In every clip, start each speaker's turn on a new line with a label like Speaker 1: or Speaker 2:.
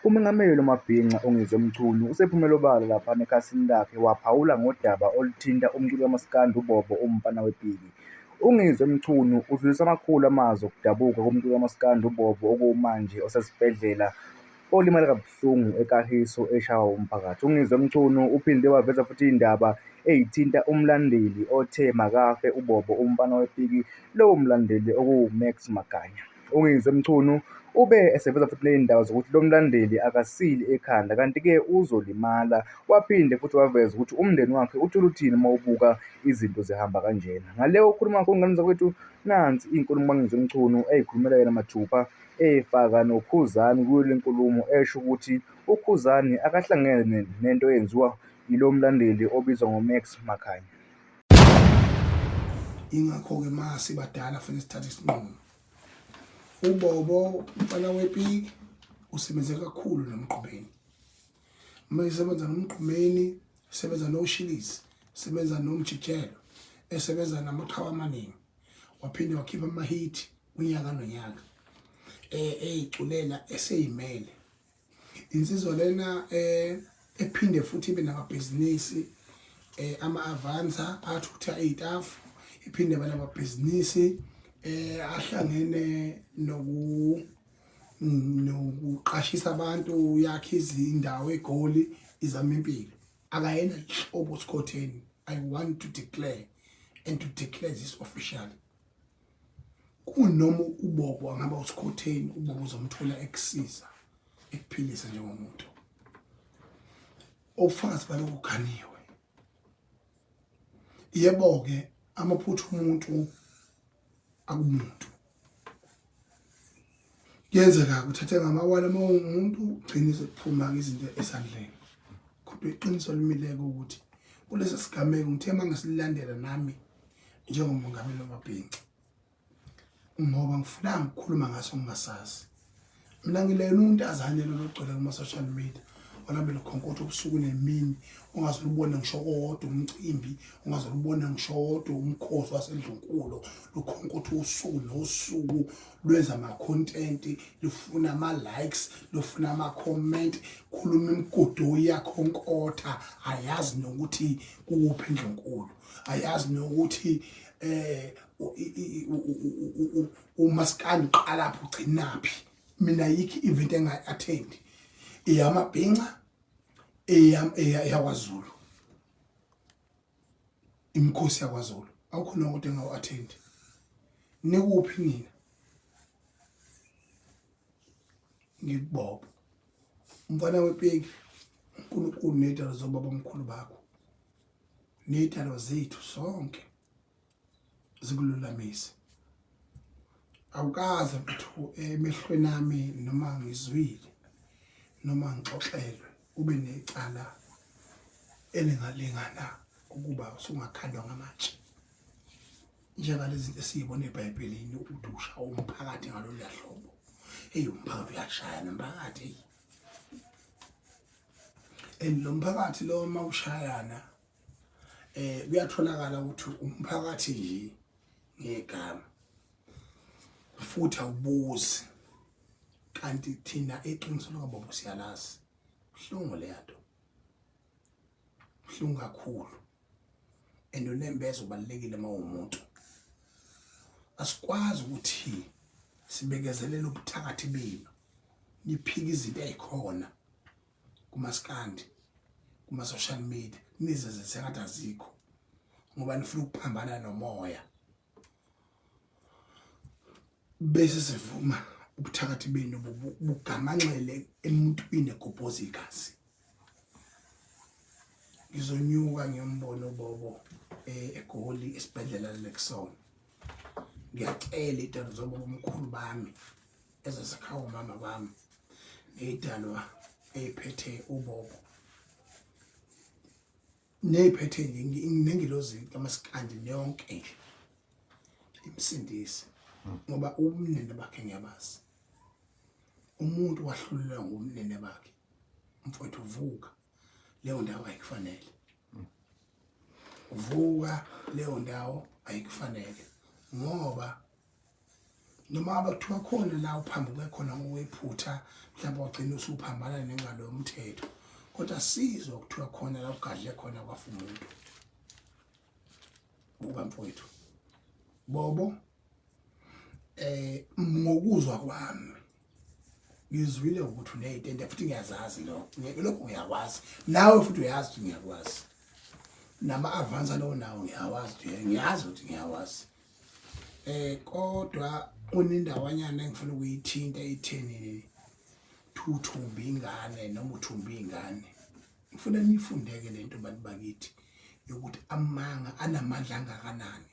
Speaker 1: Umengameli uMabhinca uNgizwe usephumela obala lapha ekhasini lakhe waphawula ngodaba oluthinta umculi kamaskandi uBobo umfana wepiki. UNgizwe udlulise amakhulu amazwi okudabuka kumculi kamaskandi uBobo okumanje osesibhedlela olimele kabuhlungu ekahiso eshawa umphakathi. UNgizwe uphinde waveza futhi indaba eyithinta umlandeli othe makafe uBobo umfana wepiki, lowo mlandeli okuwu-Max Makhanya. UNgizwe ube eseveza futhi ney'ndaba zokuthi lo mlandeli akasili ekhanda kanti-ke uzolimala. Waphinde futhi waveza ukuthi umndeni wakhe uthole uthini uma ubuka izinto zihamba kanjena. Ngale ukhuluma ngakho ngani zakwethu, nansi inkulumo kaNgizwe eyikhulumela yena mathupha efaka noKhuzani kuyo le nkulumo esho ukuthi uKhuzani akahlangene nento eyenziwa yilo mlandeli obizwa ngo-Max Makhanya.
Speaker 2: Ingakho-ke masibadala fanele sithathe isinqumo. uBobo umfana wepiki usebenze kakhulu nomgqumeni. Uma esebenza nomgqumeni, esebenza noShilisi, esebenza noMjijelo, esebenza namaqhawe amaningi. Waphinde wakhipha amahithi unyaka nonyaka. Eyiculela eseyimele. Insizwa lena ephinde futhi ibe namabhizinisi ama-avansa athutha iy'tafu, iphinde ibe namabhizinisi ahlangene nokuqashisa abantu, yakhe izindawo eGoli izama impilo. Akayena ihlobo Sikhotheni. I want to declare and to declare this officially. Kunoma uBobo angaba uSikhotheni, uBobo uzomthola ekusiza, ekuphilisa njengomuntu. Ofakazi balokhu kuganiwe. Yebo-ke amaphutha umuntu akumuntu. Kuyenzeka uthathe ngamawala uma umuntu ugcine sekuphuma izinto esandleni. Kodwa iqiniso limileke ukuthi kulesi sigameko ngithe mangisilandela nami njengomongameli waMabhinca. Ngoba ngifunanga ukukhuluma ngaso ngingasazi. Mina ngilayela untazane lo ogcwele kuma-social media. Olambe lokhonkotho ubusuku nemini, ungazulubona ngisho kodwa umcimbi, ungazulubona ngisho kodwa umkhosi waseNdlunkulu, lokhonkotho usuku nosuku lwenza ama-content, lufuna ama-likes, lufuna ama-comment, khuluma imigudu yakhonkotha, ayazi nokuthi kuphi eNdlunkulu, ayazi nokuthi umaskandi uqalaphi ugcinaphi. Mina yikho i-event engayi-attend, eyamaBhinca, eyakwaZulu, imikhosi yakwaZulu, awukho nokuthi engawu-attend. Nikuphi nina? NgikuBobo umfana wepiki. uNkulunkulu ney'talo zobaba omkhulu bakho, ney'talo zethu sonke zikululamise. Awukaze mfethu emehlweni ami noma ngizwile noma ngixoxelwe ube necala elingalingana ukuba usungakhandwa ngamatshe. Njengalezi zinto esiyibona eBhayibhelini ukuthi ushawa umphakathi ngalolu hlobo. Umphakathi uyashaya nomphakathi. And lo mphakathi lo mawushayana kuyatholakala ukuthi umphakathi nje ngegama futhi awubuzi. Kanti thina eqinisweni kaBobo siyalazi. Buhlungu leyanto. Buhlungu kakhulu. And unembeza ubalekile uma umuntu. Asikwazi ukuthi sibekezelele ubuthakathi benu. Niphike izinto ezikhona kumaskandi, kuma-social media, nizeze sengathi azikho. Ngoba nifuna ukuphambana nomoya. Bese sivuma ubuthakathi benu bugamanxele emuntwini egobhoza igazi. Ngizonyuka ngiyambona uBobo eGoli esibhedlela lekusona. Ngiyacela iy'talo zobaba omkhulu bami ezasekhawu umama bami ney'talwa ey'phethe uBobo, ney'phethe nengilozi kamaskandi yonke nje imsindisi. Ngoba ubumnene bakhe ngiyabazi. Umuntu wahlulelwa ngumnene bakhe. Mfowethu vuka, leyo ndawo ayikufanele. Vuka, leyo ndawo ayikufanele. Ngoba noma abathiwa khona la uphambi kwekhona ngowephutha mhlawumbe wagcina usuphambana nengalo yomthetho kodwa sizwe ukuthiwa khona la ugadle khona kwafa umuntu buka mfowethu Bobo ngokuzwa kwami ngizwile ukuthi unezitende futhi ngiyazazi lokho uyakwazi nawe futhi uyazi ukuthi ngiyakwazi nama advance lo nawo ngiyawazi ngiyazi ukuthi ngiyawazi kodwa unindawanyana engifuna ukuyithinta etheni thuthumba ingane noma uthumba ingane ngifuna nifundeke lento bantu bakithi yokuthi amanga anamandla angakanani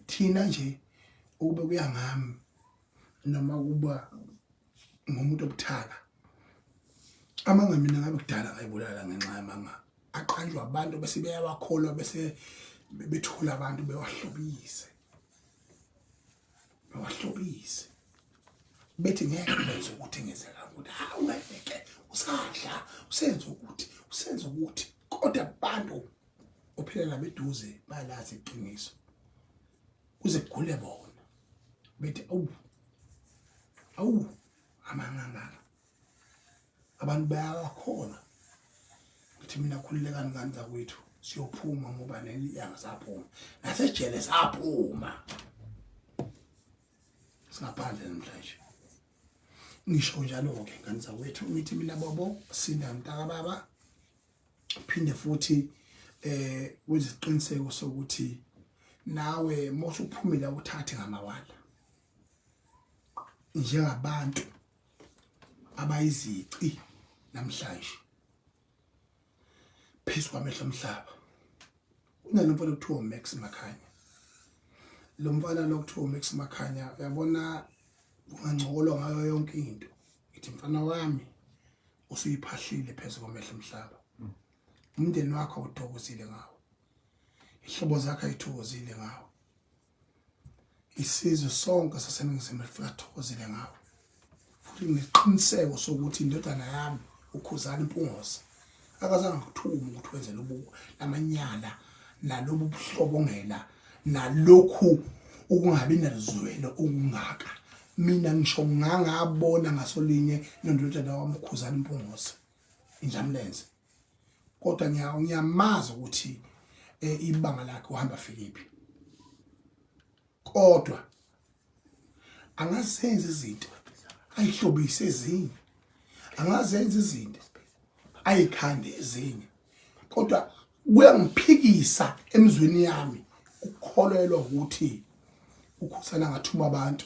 Speaker 2: thina nje ukube kuya ngami noma kuba ngomuntu obuthaka amanga mina ngabe kudala ayibulala ngenxa yamanga aqanjwa abantu bese beyawakholwa bese bethola abantu bewahlobise bethi ngeke benze ukuthi ngenzeka ukuthi hawu ngeke usadla usenze ukuthi kodwa abantu ophelela beduze balazi iqiniso uze kugule bona bethi awu amanganga abantu bayakhona ukuthi mina khululekani ngani zakwethu siyophuma ngoba neliyanga saphuma nasejele saphuma singaphandle namhlanje ngisho njalo ke ngani zakwethu ngithi mina Bobo sinda mntaka baba phinde futhi weziqiniseko sokuthi nawe mose uphumile uthathe ngamawala njengabantu abayizici namhlanje phezu kwamehlo omhlaba unalomfana okuthiwa Max Makhanya lo mfana lokuthiwa Max Makhanya uyabona ungangcokolwa ngayo yonke into ngithi mfana wami usuyiphahlile phezu kwamehlo omhlaba umndeni wakho uthokozile ngawo ihlobo zakhe ayithokozile ngawo isizwe sonke saseningizimu Afrika thokozile ngawo futhi ngiqiniseko sokuthi indodana yami uKhuzani Mpungose akazange ukuthuma ukuthi wenze lobu lamanyala nalobu buhlobongela nalokhu ukungabi nalizwelo okungaka mina ngisho ngangabona ngasolinye nondodana wami uKhuzani Mpungose injamlenze kodwa ngiyamazi ukuthi ibanga lakhe uhamba Philippi kodwa angazenza izinto ayihlobise ezinye angazenza izinto ayikhande ezinye kodwa kuyangiphikisa emzweni yami ukukholelwa ukuthi uKhuzani ngathuma abantu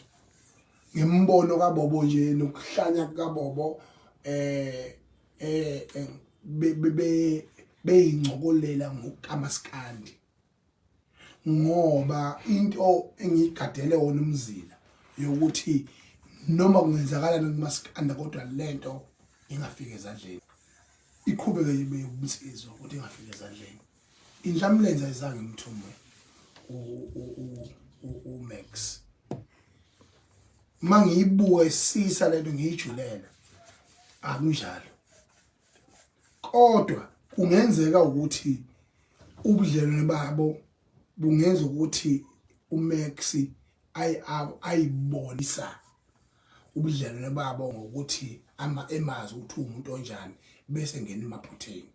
Speaker 2: ngembono kaBobo nje nokuhlanya kaBobo beyingcokolela ngokamaskandi ngoba into engiyigadele wona umzila yokuthi noma kungenzakala nokumaskanda kodwa lento ingafika ezandleni iqhubeke ibe umsizo ukuthi ingafika ezandleni injamlenza izange imthume uMax mangiyibuka isisa lento ngiyijulela akunjalo kodwa kungenzeka ukuthi ubudlelwane babo bungenza ukuthi uMax ayibonisa ubudlelwane babo ngokuthi emazi ukuthi umuntu onjani bese ngena emaphutheni